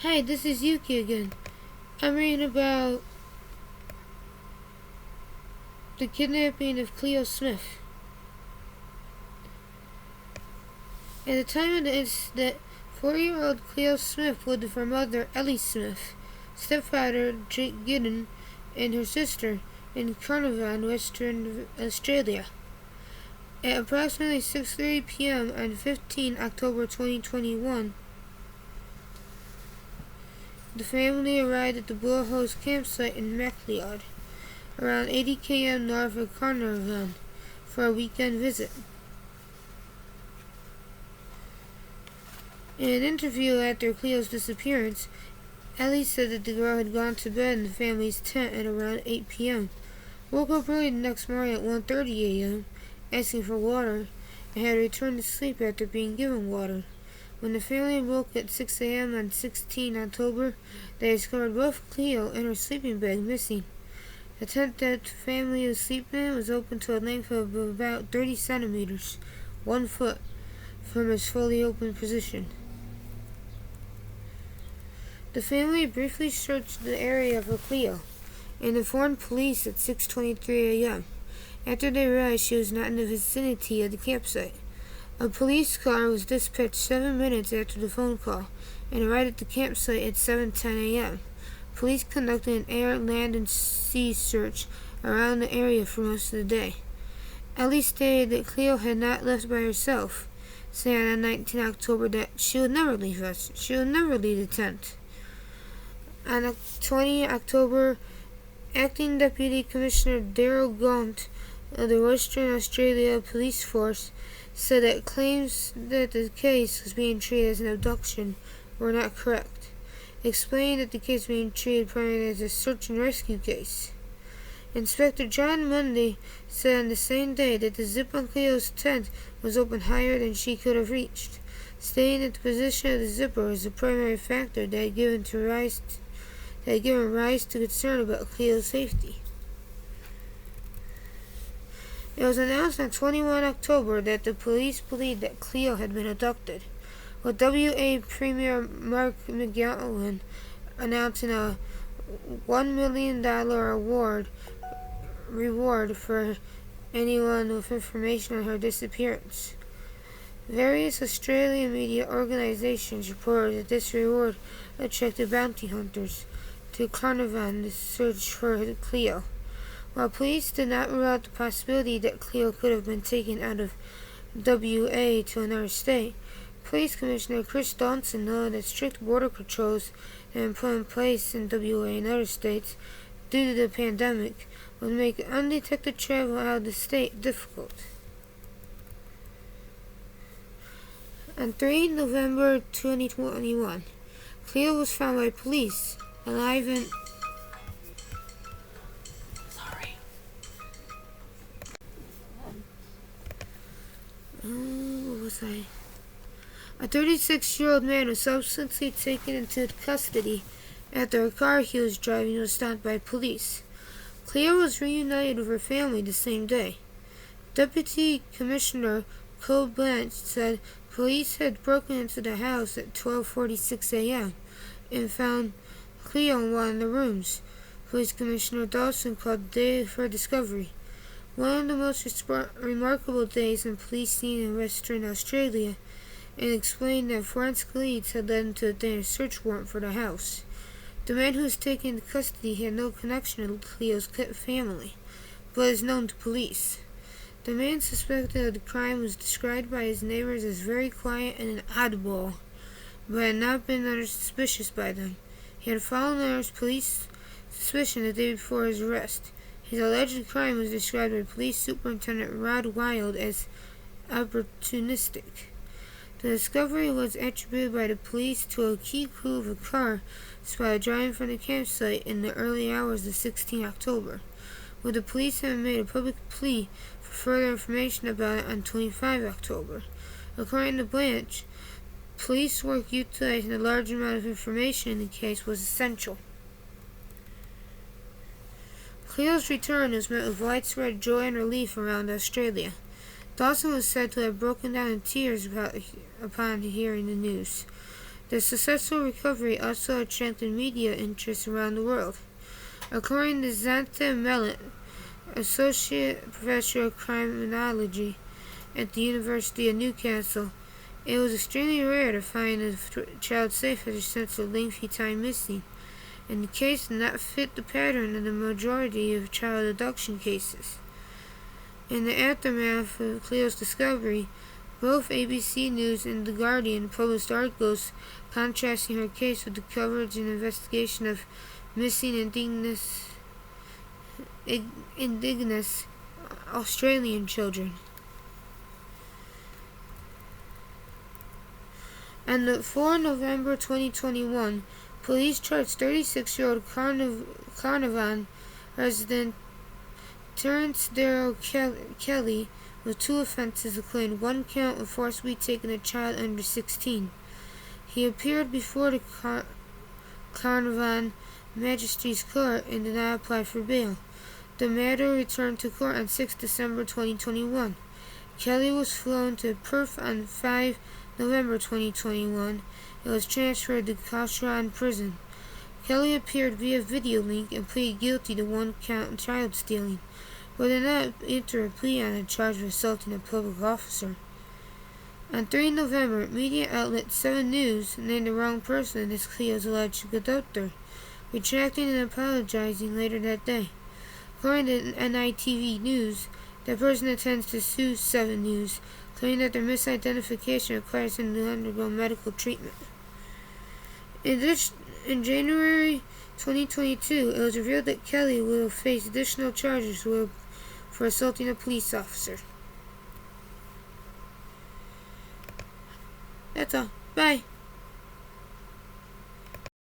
Hi, this is Yuki again. I'm reading about the kidnapping of Cleo Smith. At the time of the incident, 4-year-old Cleo Smith lived with her mother, Ellie Smith, stepfather, Jake Giddon, and her sister in Carnarvon, Western Australia. At approximately 6:30 p.m. on 15 October 2021, the family arrived at the Bullhouse campsite in MacLeod, around 80 km north of Carnarvon, for a weekend visit. In an interview after Cleo's disappearance, Ellie said that the girl had gone to bed in the family's tent at around 8 p.m., woke up early the next morning at 1:30 a.m., asking for water, and had returned to sleep after being given water. When the family woke at 6 a.m. on 16 October, they discovered both Cleo and her sleeping bag missing. The tent that the family was sleeping in was open to a length of about 30 centimeters, 1 foot, from its fully open position. The family briefly searched the area for Cleo and informed police at 6:23 a.m. after they realized she was not in the vicinity of the campsite. A police car was dispatched 7 minutes after the phone call and arrived at the campsite at 7:10 a.m. Police conducted an air, land, and sea search around the area for most of the day. Ellie stated that Cleo had not left by herself, saying on 19 October that she would never leave us. She would never leave the tent. On 20 October, Acting Deputy Commissioner Daryl Gaunt of the Western Australia Police Force said that claims that the case was being treated as an abduction were not correct, explaining that the case was being treated primarily as a search and rescue case. Inspector John Mundy said on the same day that the zip on Cleo's tent was open higher than she could have reached, stating that the position of the zipper was the primary factor that had given rise to concern about Cleo's safety. It was announced on 21 October that the police believed that Cleo had been abducted, with WA Premier Mark McGowan announcing a $1 million reward for anyone with information on her disappearance. Various Australian media organizations reported that this reward attracted bounty hunters to Carnarvon to search for Cleo. While police did not rule out the possibility that Cleo could have been taken out of WA to another state, Police Commissioner Chris Dawson noted that strict border controls had been put in place in WA and other states due to the pandemic would make undetected travel out of the state difficult. On 3 November 2021, Cleo was found by police alive and A 36-year-old man was subsequently taken into custody after a car he was driving was stopped by police. Cleo was reunited with her family the same day. Deputy Commissioner Cole Blanche said police had broken into the house at 12:46 a.m. and found Cleo in one of the rooms. Police Commissioner Dawson called the day of her discovery one of the most remarkable days in policing in Western Australia, and explained that forensic leads had led him to obtain a search warrant for the house. The man who was taken into custody had no connection to Cleo's family, but is known to police. The man suspected of the crime was described by his neighbors as very quiet and an oddball, but had not been under suspicious by them. He had fallen under police suspicion the day before his arrest. His alleged crime was described by Police Superintendent Rod Wild as opportunistic. The discovery was attributed by the police to a key clue of a car spotted driving from the campsite in the early hours of 16 October, with the police having made a public plea for further information about it on 25 October. According to Blanche, police work utilizing a large amount of information in the case was essential. Cleo's return was met with widespread joy and relief around Australia. Dawson was said to have broken down in tears upon hearing the news. The successful recovery also attracted media interest around the world. According to Zanta Mellet, Associate Professor of Criminology at the University of Newcastle, it was extremely rare to find a child safe after such a lengthy time missing, and the case did not fit the pattern of the majority of child abduction cases. In the aftermath of Cleo's discovery, both ABC News and The Guardian published articles contrasting her case with the coverage and investigation of missing indigenous Australian children. On 4 November 2021, police charged 36-year-old Carnarvon resident Terrence Darrell Kelly with 2 offenses, including 1 count of forcibly taking a child under 16. He appeared before the Carnarvon Magistrates Court and did not apply for bail. The matter returned to court on 6 December 2021. Kelly was flown to Perth on 5 November 2021 and was transferred to Cochrane Prison. Kelly appeared via video link and pleaded guilty to 1 count of child stealing, but did not enter a plea on a charge of assaulting a public officer. On 3 November, media outlet 7 News named the wrong person as Cleo's alleged abductor, retracting and apologizing later that day. According to NITV News, the person intends to sue 7 News, claiming that their misidentification requires him to undergo medical treatment. In January 2022, it was revealed that Kelly will face additional charges for assaulting a police officer. That's all. Bye.